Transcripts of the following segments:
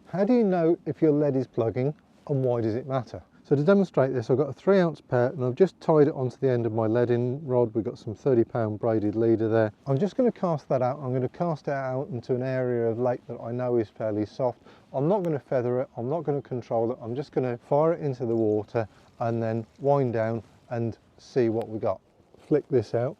How do you know if your lead is plugging, and why does it matter? So to demonstrate this, I've got a 3-ounce pair and I've just tied it onto the end of my leading rod. We've got some 30-pound braided leader there. I'm just going to cast that out. I'm going to cast it out into an area of lake that I know is fairly soft. I'm not going to feather it, I'm not going to control it, I'm just going to fire it into the water and then wind down and see what we got. Flick this out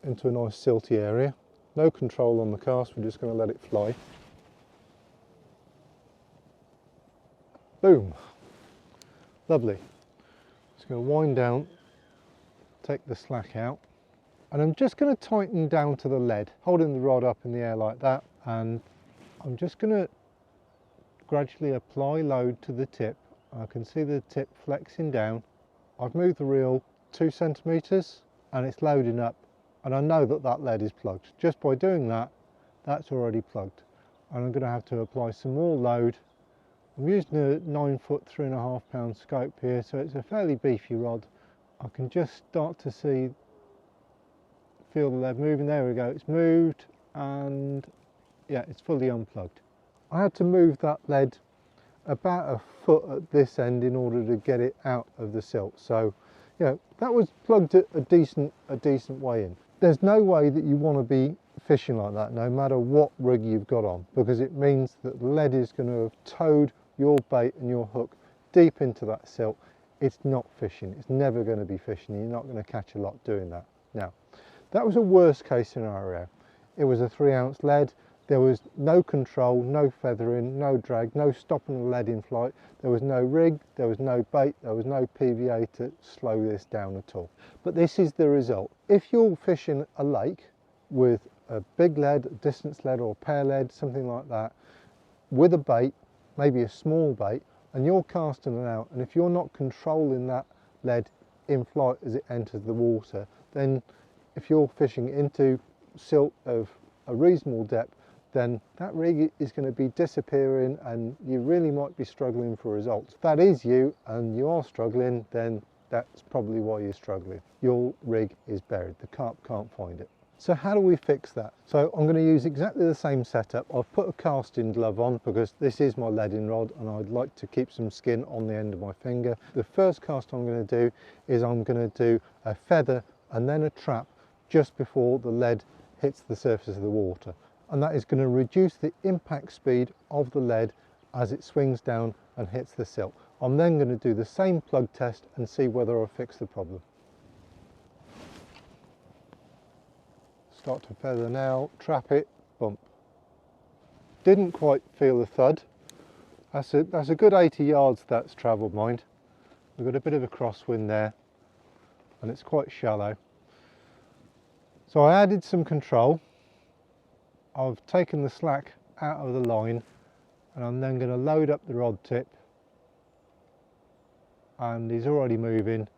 into a nice silty area. No control on the cast, we're just going to let it fly. Boom. Lovely. Just going to wind down, take the slack out, and I'm just going to tighten down to the lead, holding the rod up in the air like that, and I'm just going to gradually apply load to the tip. I can see the tip flexing down. I've moved the reel 2 centimetres and it's loading up, and I know that that lead is plugged. Just by doing that, that's already plugged. And I'm going to have to apply some more load. I'm using a 9-foot 3.5 pound scope here, so it's a fairly beefy rod. I can just start to feel the lead moving. There we go, it's moved, and yeah, it's fully unplugged. I had to move that lead about a foot at this end in order to get it out of the silt. So yeah, that was plugged at a decent way in. There's no way that you want to be fishing like that, no matter what rig you've got on, because it means that the lead is going to have towed your bait and your hook deep into that silt. It's not fishing, it's never going to be fishing, you're not going to catch a lot doing that. Now, that was a worst case scenario. It was a 3-ounce lead, there was no control, no feathering, no drag, no stopping the lead in flight, there was no rig, there was no bait, there was no PVA to slow this down at all. But this is the result. If you're fishing a lake with a big lead, a distance lead or pair lead, something like that, with a bait, maybe a small bait, and you're casting it out, and if you're not controlling that lead in flight as it enters the water, then if you're fishing into silt of a reasonable depth, then that rig is going to be disappearing and you really might be struggling for results. If that is you and you are struggling, then that's probably why you're struggling. Your rig is buried, the carp can't find it. So how do we fix that? So I'm going to use exactly the same setup. I've put a casting glove on because this is my leading rod and I'd like to keep some skin on the end of my finger. The first cast I'm going to do is I'm going to do a feather and then a trap just before the lead hits the surface of the water. And that is going to reduce the impact speed of the lead as it swings down and hits the silt. I'm then going to do the same plug test and see whether I fix the problem. Start to feather now, trap it, bump. Didn't quite feel the thud. That's a good 80 yards that's travelled, mind. We've got a bit of a crosswind there and it's quite shallow. So I added some control. I've taken the slack out of the line and I'm then going to load up the rod tip, and he's already moving,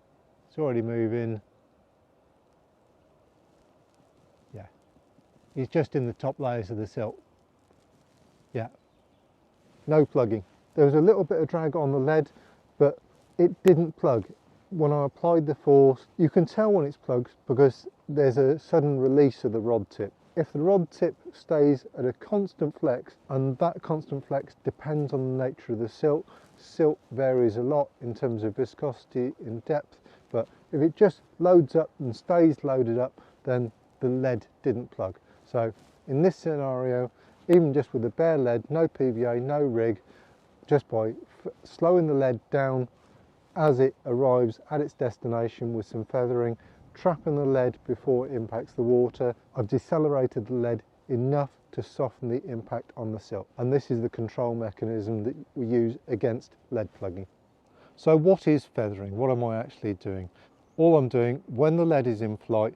it's already moving. Yeah, he's just in the top layers of the silt. Yeah, no plugging. There was a little bit of drag on the lead, but it didn't plug. When I applied the force, you can tell when it's plugged because there's a sudden release of the rod tip. If the rod tip stays at a constant flex, and that constant flex depends on the nature of the silt. Silt varies a lot in terms of viscosity in depth, but if it just loads up and stays loaded up, then the lead didn't plug. So in this scenario, even just with a bare lead, no PVA, no rig, just by slowing the lead down as it arrives at its destination with some feathering, trapping the lead before it impacts the water, I've decelerated the lead enough to soften the impact on the silt. And this is the control mechanism that we use against lead plugging. So what is feathering? What am I actually doing? All I'm doing when the lead is in flight,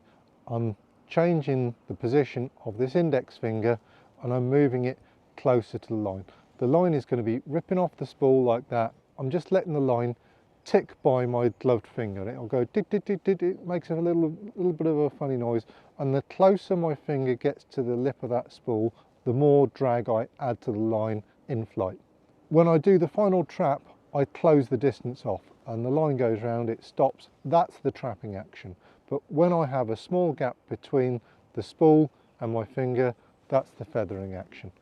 I'm changing the position of this index finger and I'm moving it closer to the line. The line is going to be ripping off the spool like that. I'm just letting the line tick by my gloved finger. It'll go tick, tick, tick, tick, tick, makes a little bit of a funny noise. And the closer my finger gets to the lip of that spool, the more drag I add to the line in flight. When I do the final trap, I close the distance off and the line goes round, it stops. That's the trapping action. But when I have a small gap between the spool and my finger, that's the feathering action.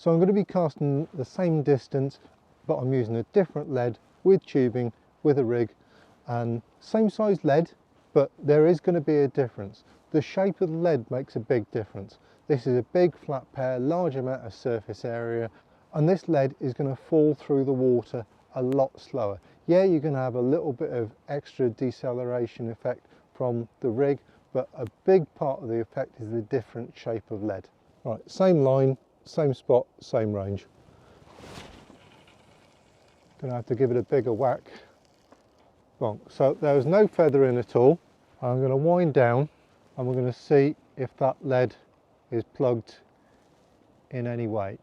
So I'm going to be casting the same distance, but I'm using a different lead with tubing, with a rig, and same size lead, but there is going to be a difference. The shape of the lead makes a big difference. This is a big flat pair, large amount of surface area, and this lead is going to fall through the water a lot slower. Yeah, you're going to have a little bit of extra deceleration effect from the rig, but a big part of the effect is the different shape of lead. Right, same line, same spot, same range. Gonna have to give it a bigger whack. Bonk. So there was no feathering at all. I'm going to wind down and we're going to see if that lead is plugged in any way.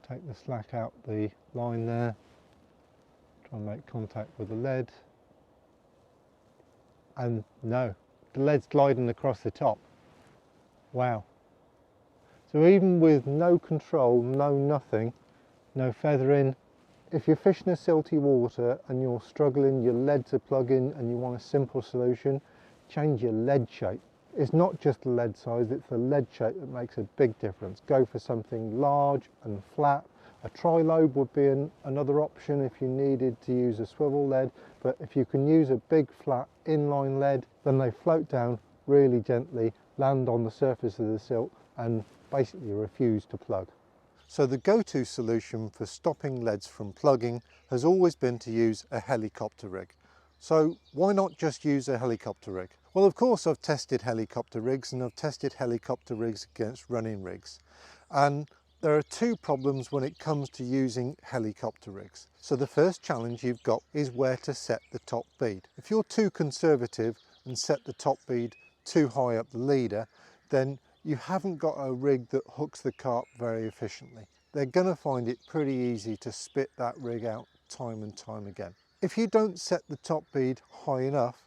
Take the slack out the line there. Try and make contact with the lead. And no, the lead's gliding across the top. Wow. So even with no control, no nothing, no feathering, if you're fishing a silty water and you're struggling, your lead to plug in and you want a simple solution, change your lead shape. It's not just the lead size, it's the lead shape that makes a big difference. Go for something large and flat. A tri-lobe would be another option if you needed to use a swivel lead, but if you can use a big flat inline lead, then they float down really gently, land on the surface of the silt and basically refuse to plug. So the go-to solution for stopping leads from plugging has always been to use a helicopter rig. So why not just use a helicopter rig? Well, of course I've tested helicopter rigs and I've tested helicopter rigs against running rigs. And there are two problems when it comes to using helicopter rigs. So the first challenge you've got is where to set the top bead. If you're too conservative and set the top bead too high up the leader, then you haven't got a rig that hooks the carp very efficiently. They're going to find it pretty easy to spit that rig out time and time again. If you don't set the top bead high enough,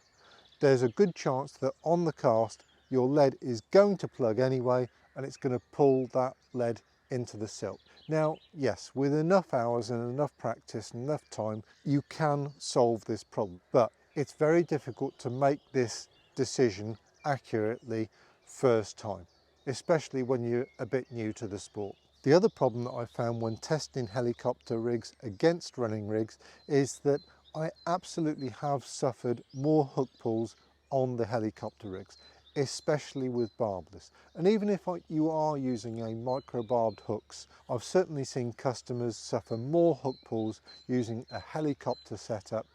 there's a good chance that on the cast your lead is going to plug anyway and it's going to pull that lead into the silt. Now, yes, with enough hours and enough practice and enough time, you can solve this problem, but it's very difficult to make this decision accurately first time, especially when you're a bit new to the sport. The other problem that I found when testing helicopter rigs against running rigs is that I absolutely have suffered more hook pulls on the helicopter rigs, especially with barbless. And even if you are using a micro barbed hooks, I've certainly seen customers suffer more hook pulls using a helicopter setup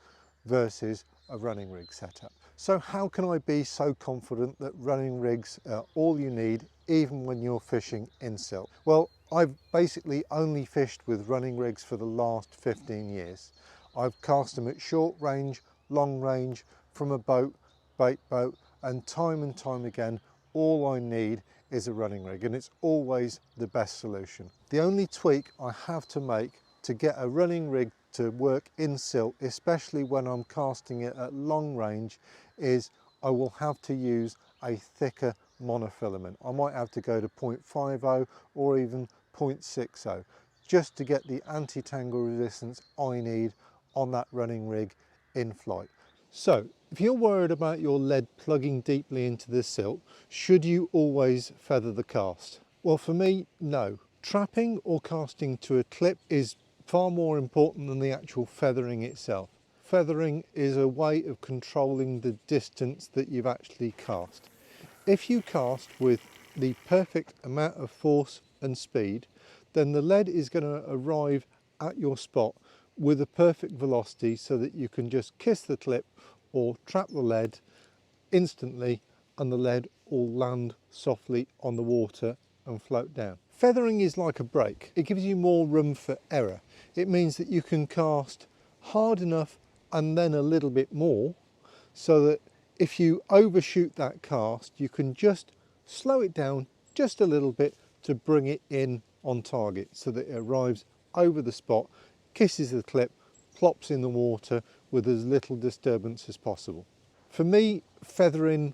versus a running rig setup. So how can I be so confident that running rigs are all you need even when you're fishing in silt? Well, I've basically only fished with running rigs for the last 15 years. I've cast them at short range, long range, from a boat, bait boat, and time again, all I need is a running rig, and it's always the best solution. The only tweak I have to make to get a running rig to work in silt, especially when I'm casting it at long range, is I will have to use a thicker monofilament. I might have to go to 0.50 or even 0.60 just to get the anti-tangle resistance I need on that running rig in flight. So if you're worried about your lead plugging deeply into the silt, should you always feather the cast? Well, for me, no. Trapping or casting to a clip is far more important than the actual feathering itself. Feathering is a way of controlling the distance that you've actually cast. If you cast with the perfect amount of force and speed, then the lead is going to arrive at your spot with a perfect velocity so that you can just kiss the clip or trap the lead instantly and the lead will land softly on the water and float down. Feathering is like a brake. It gives you more room for error. It means that you can cast hard enough and then a little bit more, so that if you overshoot that cast, you can just slow it down just a little bit to bring it in on target so that it arrives over the spot, kisses the clip, plops in the water with as little disturbance as possible. For me, feathering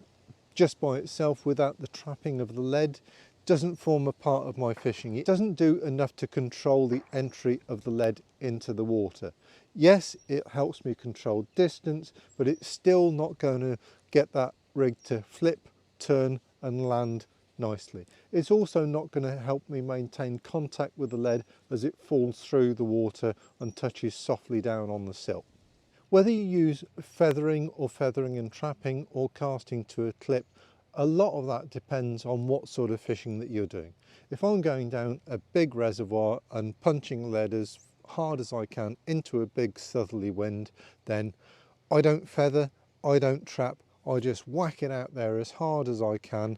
just by itself without the trapping of the lead doesn't form a part of my fishing. It doesn't do enough to control the entry of the lead into the water. Yes, it helps me control distance, but it's still not going to get that rig to flip, turn and land nicely. It's also not going to help me maintain contact with the lead as it falls through the water and touches softly down on the silt. Whether you use feathering or feathering and trapping or casting to a clip, a lot of that depends on what sort of fishing that you're doing. If I'm going down a big reservoir and punching lead as hard as I can into a big southerly wind, then I don't feather, I don't trap, I just whack it out there as hard as I can,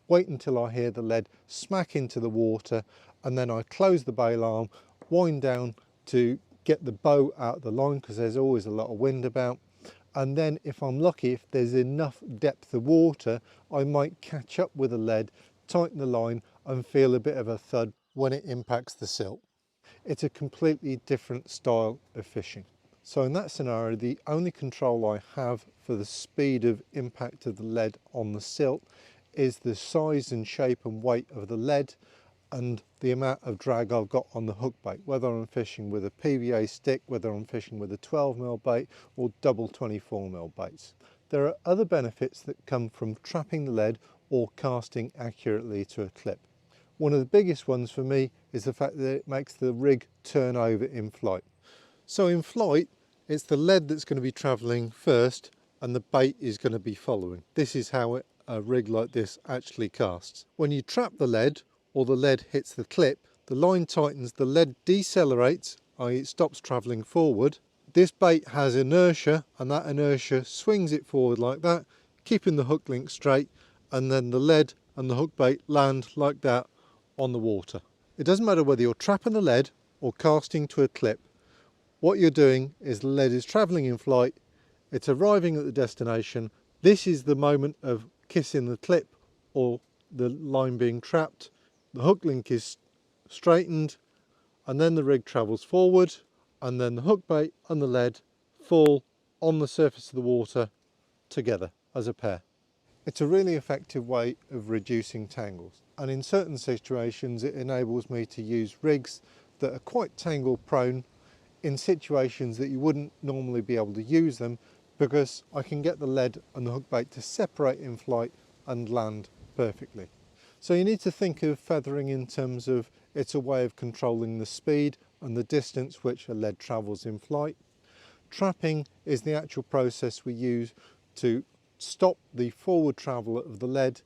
wait until I hear the lead smack into the water, and then I close the bail arm, wind down to get the bow out of the line because there's always a lot of wind about. And then if I'm lucky, if there's enough depth of water, I might catch up with the lead, tighten the line and feel a bit of a thud when it impacts the silt. It's a completely different style of fishing. So in that scenario, the only control I have for the speed of impact of the lead on the silt is the size and shape and weight of the lead and the amount of drag I've got on the hook bait, whether I'm fishing with a PVA stick, whether I'm fishing with a 12mm bait or double 24mm baits. There are other benefits that come from trapping the lead or casting accurately to a clip. One of the biggest ones for me is the fact that it makes the rig turn over in flight. So in flight, it's the lead that's going to be travelling first and the bait is going to be following. This is how a rig like this actually casts. When you trap the lead, or the lead hits the clip, the line tightens, the lead decelerates, i.e. it stops travelling forward. This bait has inertia and that inertia swings it forward like that, keeping the hook link straight, and then the lead and the hook bait land like that on the water. It doesn't matter whether you're trapping the lead or casting to a clip. What you're doing is the lead is travelling in flight, it's arriving at the destination. This is the moment of kissing the clip or the line being trapped. The hook link is straightened and then the rig travels forward and then the hook bait and the lead fall on the surface of the water together as a pair. It's a really effective way of reducing tangles, and in certain situations it enables me to use rigs that are quite tangle prone in situations that you wouldn't normally be able to use them, because I can get the lead and the hook bait to separate in flight and land perfectly. So you need to think of feathering in terms of it's a way of controlling the speed and the distance which a lead travels in flight. Trapping is the actual process we use to stop the forward travel of the lead,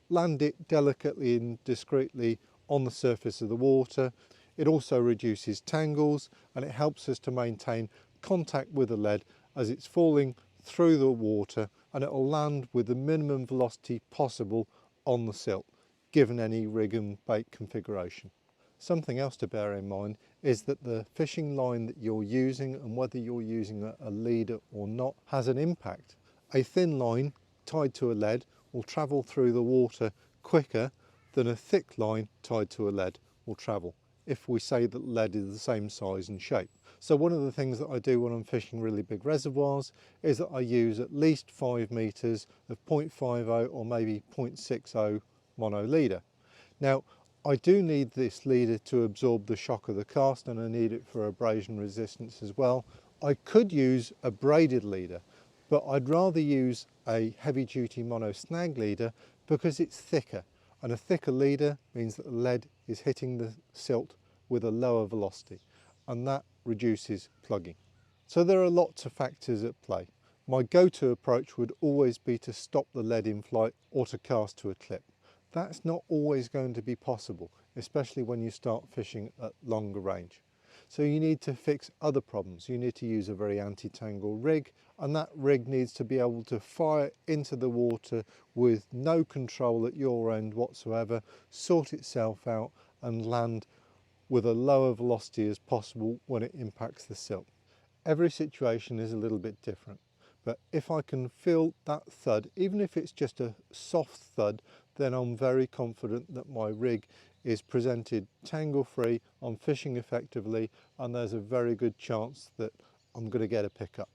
land it delicately and discreetly on the surface of the water. It also reduces tangles and it helps us to maintain contact with the lead as it's falling through the water, and it will land with the minimum velocity possible on the silt, given any rig and bait configuration. Something else to bear in mind is that the fishing line that you're using and whether you're using a leader or not has an impact. A thin line tied to a lead will travel through the water quicker than a thick line tied to a lead will travel, if we say that lead is the same size and shape. So one of the things that I do when I'm fishing really big reservoirs is that I use at least 5 metres of 0.50 or maybe 0.60 mono leader. Now I do need this leader to absorb the shock of the cast, and I need it for abrasion resistance as well. I could use a braided leader, but I'd rather use a heavy duty mono snag leader because it's thicker, and a thicker leader means that the lead is hitting the silt with a lower velocity, and that reduces plugging. So there are lots of factors at play. My go-to approach would always be to stop the lead in flight or to cast to a clip. That's not always going to be possible, especially when you start fishing at longer range. So you need to fix other problems. You need to use a very anti-tangle rig, and that rig needs to be able to fire into the water with no control at your end whatsoever, sort itself out and land with a lower velocity as possible when it impacts the silt. Every situation is a little bit different, but if I can feel that thud, even if it's just a soft thud, then I'm very confident that my rig is presented tangle free, I'm fishing effectively, and there's a very good chance that I'm going to get a pickup.